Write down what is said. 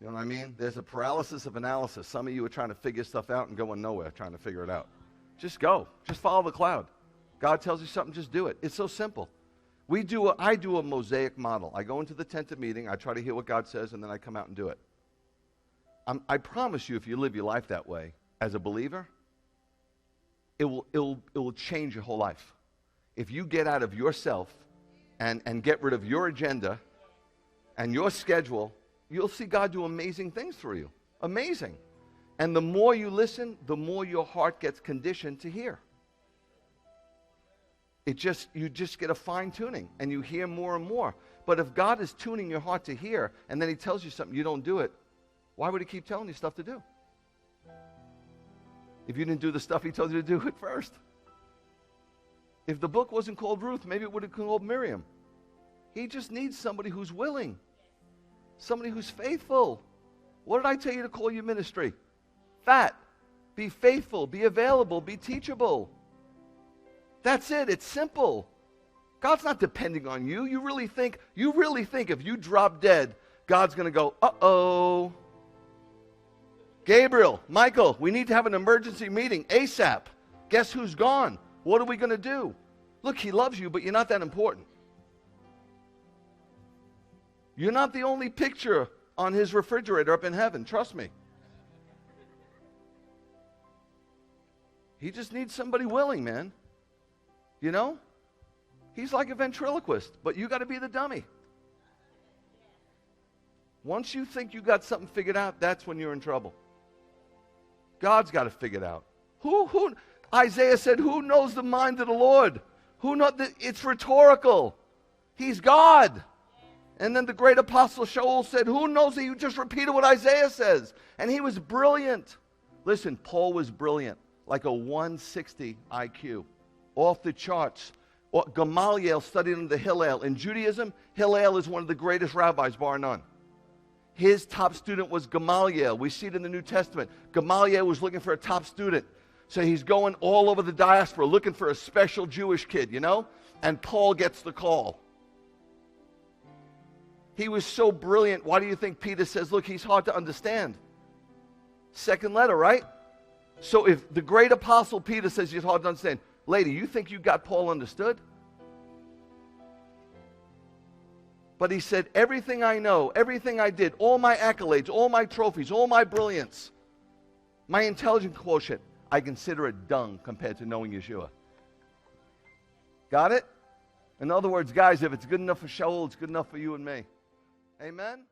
You know what I mean? There's a paralysis of analysis. Some of you are trying to figure stuff out and going nowhere trying to figure it out. Just go. Just follow the cloud. God tells you something, just do it. It's so simple. I do a Mosaic model. I go into the tent of meeting, I try to hear what God says, and then I come out and do it. I promise you, if you live your life that way, as a believer, it will change your whole life. If you get out of yourself and get rid of your agenda and your schedule, you'll see God do amazing things for you. Amazing. And the more you listen, the more your heart gets conditioned to hear. You just get a fine tuning and you hear more and more. But if God is tuning your heart to hear and then he tells you something, you don't do it, why would he keep telling you stuff to do? If you didn't do the stuff he told you to do it first. If the book wasn't called Ruth, maybe it would have been called Miriam. He just needs somebody who's willing. Somebody who's faithful. What did I tell you to call your ministry? Fat. Be faithful. Be available. Be teachable. That's it. It's simple. God's not depending on you. You really think if you drop dead, God's going to go, uh-oh. Gabriel, Michael, we need to have an emergency meeting ASAP. Guess who's gone? What are we going to do? Look, he loves you, but you're not that important. You're not the only picture on his refrigerator up in heaven. Trust me. He just needs somebody willing, man. You know? He's like a ventriloquist, but you got to be the dummy. Once you think you got something figured out, that's when you're in trouble. God's got to figure it out. Who? Isaiah said, who knows the mind of the Lord? It's rhetorical. He's God. And then the great apostle Shaul said, who knows that you just repeated what Isaiah says? And he was brilliant. Listen, Paul was brilliant, like a 160 IQ, off the charts. Gamaliel studied under Hillel. In Judaism, Hillel is one of the greatest rabbis, bar none. His top student was Gamaliel. We see it in the New Testament. Gamaliel was looking for a top student. So he's going all over the diaspora looking for a special Jewish kid, you know? And Paul gets the call. He was so brilliant. Why do you think Peter says, look, he's hard to understand? Second letter, right? So if the great apostle Peter says he's hard to understand, lady, you think you got Paul understood? But he said, everything I know, everything I did, all my accolades, all my trophies, all my brilliance, my intelligence quotient, I consider it dung compared to knowing Yeshua. Got it? In other words, guys, if it's good enough for Shaul, it's good enough for you and me. Amen?